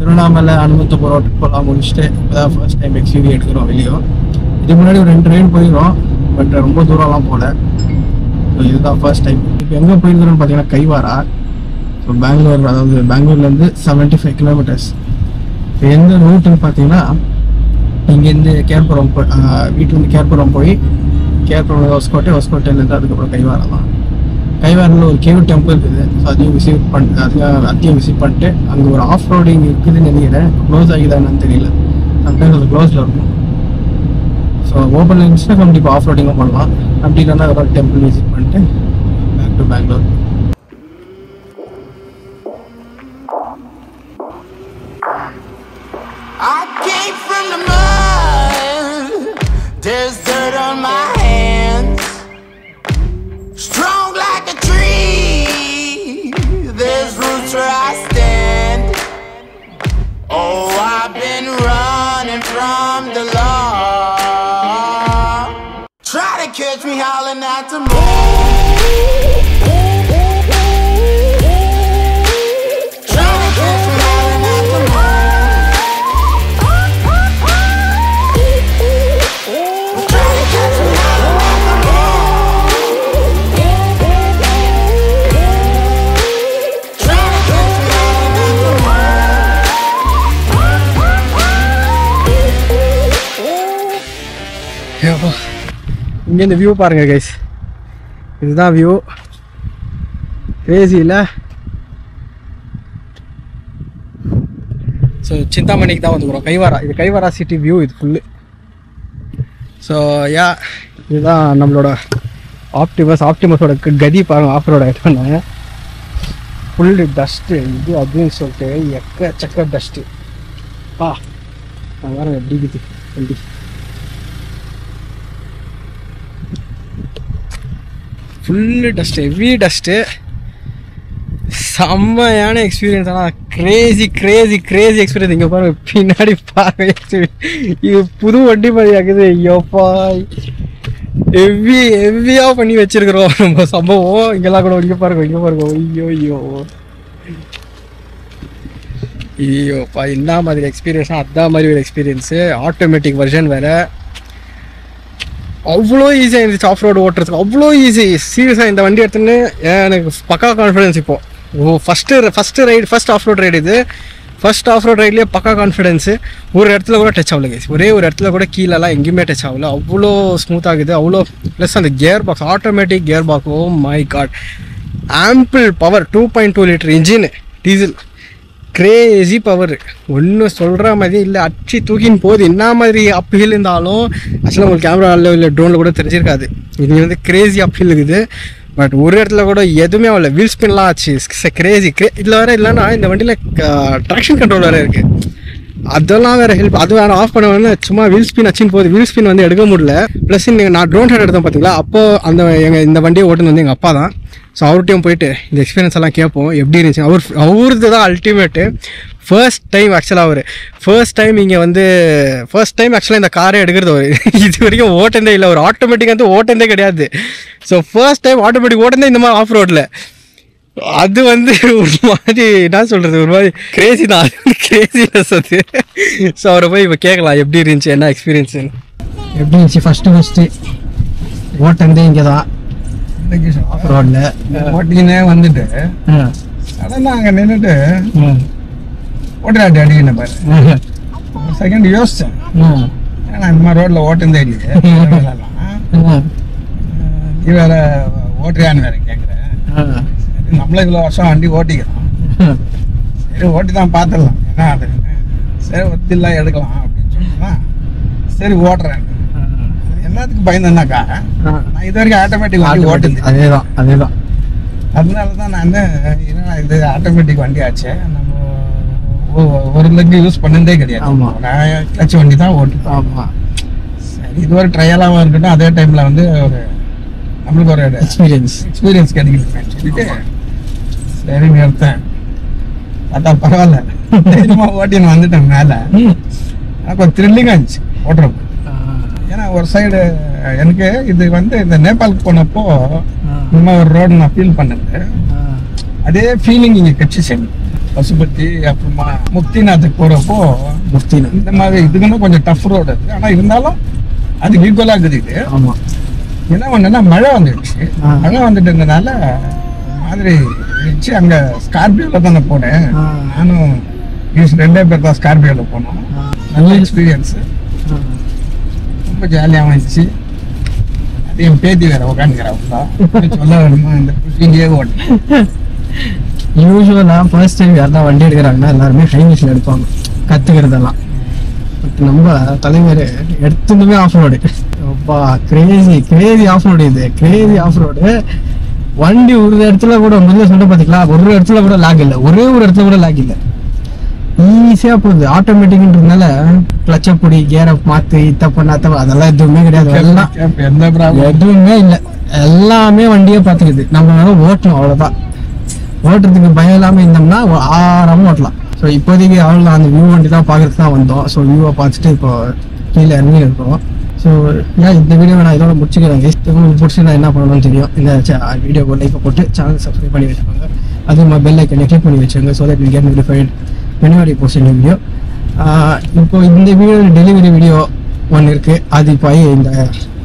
திருவண்ணாமலை அனுமந்தபுரம் ட்ரிப்பெல்லாம் முடிச்சுட்டு இப்போதான் first time XUV எடுக்கிறோம் வெளியே. இதுக்கு முன்னாடி ஒரு 2 ரைடு போயிடும், பட் ரொம்ப தூரம்லாம் போகல. ஸோ இதுதான் ஃபர்ஸ்ட் டைம். இப்போ எங்கே போயிருக்கிறோன்னு பார்த்தீங்கன்னா கைவாரா. ஸோ பெங்களூர், அதாவது பெங்களூர்லேருந்து 75 கிலோமீட்டர்ஸ். இப்போ எந்த ரூட்டுன்னு பார்த்தீங்கன்னா இங்கேருந்து கேர்புரம் வீட்டிலேருந்து கேர்புரம் போய் கேர்புரம் ஹொஸ்கோட்டையிலேருந்து அதுக்கப்புறம் கைவாரா தான். கைவாரில் ஒரு கேவ் டெம்பிள் இருக்குது. ஸோ அதையும் விசிட் பண்ணிட்டு அங்கே ஒரு ஆஃப் ரோடிங் இருக்குதுன்னு நினைக்கிறேன். க்ளோஸ் ஆகிதான்னு தெரியல, சம்டைம்ஸ் அது க்ளோஸில் இருக்கும். ஸோ ஓப்பன் இருந்துச்சுன்னா கண்டிப்பாக ஆஃப் ரோடிங்கும் பண்ணலாம். அப்படி இல்லைன்னா ஒரு டெம்பிள் விசிட் பண்ணிட்டு back to Bangalore. There's dirt on my hands, strong like a tree. There's roots where I stand. Oh, I've been running from the law. Try to catch me howling at the moon. இங்கே இந்த view பாருங்க guys, இதுதான் view. Crazy இல்லை? So சிந்தாமணிக்கு தான் வந்துக்கிறோம். கைவாரா, இது கைவாரா city view இது full. So இதுதான் நம்மளோட ஆப்டிமஸோட கதி பாருங்க. ஆஃப் ரோட் ஆகிட்டு பண்ணாங்க, ஃபுல்லு டஸ்ட்டு இது அப்படின்னு சொல்லிட்டு எக்கச்சக்க டஸ்ட்டு. நான் பாருங்க எப்படி இருக்குது வண்டி. Full dust, heavy dust. செம்மையான எக்ஸ்பீரியன்ஸ். ஆனால் கிரேசி எக்ஸ்பீரியன்ஸ். இங்கே பாருங்க, பின்னாடி பாருங்க, இது புது வண்டி மாதிரி ஆகுது. ஐயோப்பா, ஹெவியாக பண்ணி வச்சிருக்கிறோம் நம்ம சம்பவம். இங்கெல்லாம் கூட இங்கே பாருங்க. ஐயோப்பா, என்ன மாதிரி எக்ஸ்பீரியன்ஸ்னால் அதான் மாதிரி ஒரு எக்ஸ்பீரியன்ஸு. ஆட்டோமேட்டிக் வெர்ஷன் வேறு. அவ்வளோ ஈஸியாக இருந்துச்சு ஆஃப் ரோடு ஓட்டுறதுக்கு, அவ்வளோ ஈஸி. சீரியஸாக இந்த வண்டி எடுத்துன்னு எனக்கு பக்கா கான்ஃபிடென்ஸ். இப்போது ஃபஸ்ட் ஆஃப் ரோட் ரைடு இது. ஃபஸ்ட் ஆஃப் ரோட் ரைட்லேயே பக்கா கான்ஃபிடென்ஸு. ஒரு இடத்துல கூட டச் ஆகல கைஸ், ஒரே ஒரு இடத்துல கூட கீழெல்லாம் எங்கேயுமே டச் ஆகல. அவ்வளோ ஸ்மூத்தாகுது, அவ்வளோ. ப்ளஸ் அந்த gear box, automatic gear box, oh my God, ample power. 2.2 litre engine, diesel, crazy power. ஒன்றும் சொல்கிற மாதிரி இல்லை, அடிச்சு தூக்கின்னு போகுது. என்ன மாதிரி அப்ஹில் இருந்தாலும் ஆக்சுவலாக உங்களுக்கு கேமராவில் இல்லை ட்ரோனில் கூட தெரிஞ்சிருக்காது. இது வந்து கிரேசி அப்ஹில் இருக்குது. பட் ஒரு இடத்துல கூட எதுவுமே ஆகல. வீல் ஸ்பின்லாம் ஆச்சு, கிரேசி. இதில் வேறு இல்லைன்னா இந்த வண்டியில் ட்ராக்ஷன் கண்ட்ரோல் வேறு இருக்குது, அதெல்லாம் வேறு ஹெல்ப். அது வேறு ஆஃப் பண்ண வேணும், சும்மா வீல் ஸ்பின் அச்சுன்னு போகுது. வீல் ஸ்பின் வந்து எடுக்க முடியல. ப்ளஸ் நான் ட்ரோன் ஷாட் எடுத்தேன் பார்த்தீங்களா, அப்போது இந்த வண்டியை ஓட்டுன்னு வந்து எங்கள் அப்பா தான். ஸோ அவர்கிட்டையும் போயிட்டு இந்த எக்ஸ்பீரியன்ஸ் எல்லாம் கேட்போம் எப்படி இருந்துச்சு. அவரது தான் அல்டிமேட்டு. ஃபர்ஸ்ட் டைம் இங்கே வந்து ஃபர்ஸ்ட் டைம் ஆக்சுவலாக இந்த காரே எடுக்கிறது. இது வரைக்கும் ஓட்டந்தே இல்லை, ஒரு ஆட்டோமேட்டிக் வந்து ஓட்டந்தே கிடையாது. ஸோ ஃபர்ஸ்ட் டைம் ஆட்டோமேட்டிக் ஓட்டந்தே இந்த மாதிரி ஆஃப் ரோட்டில். அது வந்து ஒரு மாதிரி என்ன சொல்கிறது, ஒரு மாதிரி கிரேசி தான், கிரேசினஸ் அது. ஸோ அவரை போய் இப்போ கேட்கலாம் எப்படி இருந்துச்சு, என்ன எக்ஸ்பீரியன்ஸுன்னு. எப்படி இருந்துச்சு ஃபஸ்ட்டு ஓட்டந்தே இங்கே தான் ஆஃப் ரோட்டில் ஓட்டினே வந்துட்டு அதான் அங்கே நின்றுட்டு ஓட்டுறாட்டி அடிக்கணும் பாரு. செகண்ட் யோசித்தேன், ஏன்னா இந்த மாதிரி ரோட்டில் ஓட்டுந்தே இல்லையே, இது வேற ஓட்டுறியான்னு வேற கேட்குறேன். நம்மளும் இவ்வளோ வருஷம் வண்டி ஓட்டிக்கிறோம், சரி ஓட்டி தான் பார்த்துடலாம் என்ன ஆகுதுன்னு. சரி ஒத்திலாம் எடுக்கலாம் அப்படின்னு சொன்னா சரி ஓட்டுறேன். எல்லாத்துக்கு பயந்தேன்னாக்கா நான் இது வரைக்கும் ஆட்டோமேட்டிக் வண்டி ஓட்டுது. அதேதான் அதனால தான் நான் என்னன்னா இது ஆட்டோமேட்டிக் வண்டி ஆச்சு, நம்ம ஒரு லெக் யூஸ் பண்ணதே கிடையாது. ஆமா. நான் கிளச் வண்டி தான் ஓட்டுவேன். ஆமா. சரி இது ஒரு ட்ரையலாகவும் இருக்கட்டும், அதே டைம்ல வந்து ஒரு நம்மளுக்கு ஒரு எக்ஸ்பீரியன்ஸ் கிடைக்குதுன்னு சொல்லிட்டு சரின்னு எடுத்தேன். அதான் பரவாயில்ல, தைரியமா ஓட்டின்னு வந்துட்டேன் மேலே. எனக்கு ஒரு த்ரில்லிங்காக இருந்துச்சு ஓட்டுறது. ஏன்னா ஒரு சைடு எனக்கு இது வந்து இந்த நேபாளுக்கு போனப்போ இந்த ஒரு ரோடு நான் ஃபீல் பண்ணது, அதே ஃபீலிங் இங்கே கட்சி பசுபதி அப்புறமா முக்திநாத்துக்கு போகிறப்போ இந்த மாதிரி இதுக்குன்னு கொஞ்சம் டஃப் ரோடு அது. ஆனால் இருந்தாலும் அதுக்கு ஈக்குவலாக இருக்குது இது. ஆமாம். என்ன ஒன்றுன்னா மழை வந்துடுச்சு. மழை வந்துட்டு இருந்தனால மாதிரி இருந்துச்சு. அங்கே ஸ்கார்பியோவில் தான் நான் போனேன். நானும் ரெண்டே பேர் தான் ஸ்கார்பியோவில் போனோம். நல்ல எக்ஸ்பீரியன்ஸு, ரொம்ப ஜாலியாக இருந்துச்சு. அது என் பேத்தி வேற உட்காந்துக்கிறவங்க சொல்ல வேணுமா, இந்த புஷிங்கே ஓட்டு. யூஸ்வலாக ஃபர்ஸ்ட் டைம் யாருன்னா வண்டி எடுக்கிறாங்கன்னா எல்லாருமே ஹைவேஸில் எடுப்பாங்க கற்றுக்கிறதெல்லாம். பட் நம்ம தலைவர் எடுத்துமே ஆஃப் ரோடு. அப்பா கிரேசி ஆஃப் ரோடு. இது கிரேசி ஆஃப் ரோடு. வண்டி ஒரு இடத்துல கூட முதல்ல சொல்ல பார்த்தீங்களா, ஒரு இடத்துல கூட லாக் இல்லை, ஒரே ஒரு இடத்துல கூட லாக் இல்லை. ஈஸியாக போகுது. ஆட்டோமேட்டிக்ன்றதுனால கிளச்சை பொடி கேரை மாற்றி தப்பு அதெல்லாம் எதுவுமே கிடையாது. எல்லாம் எதுவுமே இல்லை, எல்லாமே வண்டியே பார்த்துக்குது. நம்மளால ஓட்டணும், அவ்வளோதான். ஓட்டுறதுக்கு பயம் இல்லாமல் இருந்தோம்னா ஆறாமல் ஓட்டலாம். ஸோ இப்போதைக்கு அவ்வளோ அந்த வியூ வண்டி தான் பார்க்கறதுக்கு தான் வந்தோம். ஸோ வியூவை பார்த்துட்டு இப்போ கீழே இறங்கி இருக்கோம். ஸோ இந்த வீடியோவை நான் இதோட முடிச்சுக்கிறேன். உங்களுக்கு பிடிச்சி நான் என்ன பண்ணணும்னு தெரியும். இந்த வீடியோவை லைக்கை போட்டு சேனல் சப்ஸ்கிரைப் பண்ணி வச்சுக்கோங்க. அதுவும் பெல் ஐக்கனை கிளிக் பண்ணி வச்சுக்கோங்க. So that will get notified whenever I post a new video. இப்போ இந்த வீடியோ டெலிவரி வீடியோ ஒன்று இருக்குது. அது இப்போ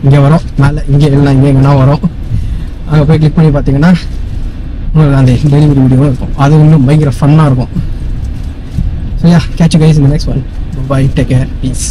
இங்கே வரும் மேலே, இங்கே இல்லைனா இங்கே எங்கன்னா வரும். அங்கே போய் கிளிக் பண்ணி பார்த்தீங்கன்னா உங்களுக்கு அந்த டெலிவரி வீடியோவும் இருக்கும். அது இன்னும் பயங்கர ஃபன்னாக இருக்கும். So catch you guys in the next one. Bye, take care, peace.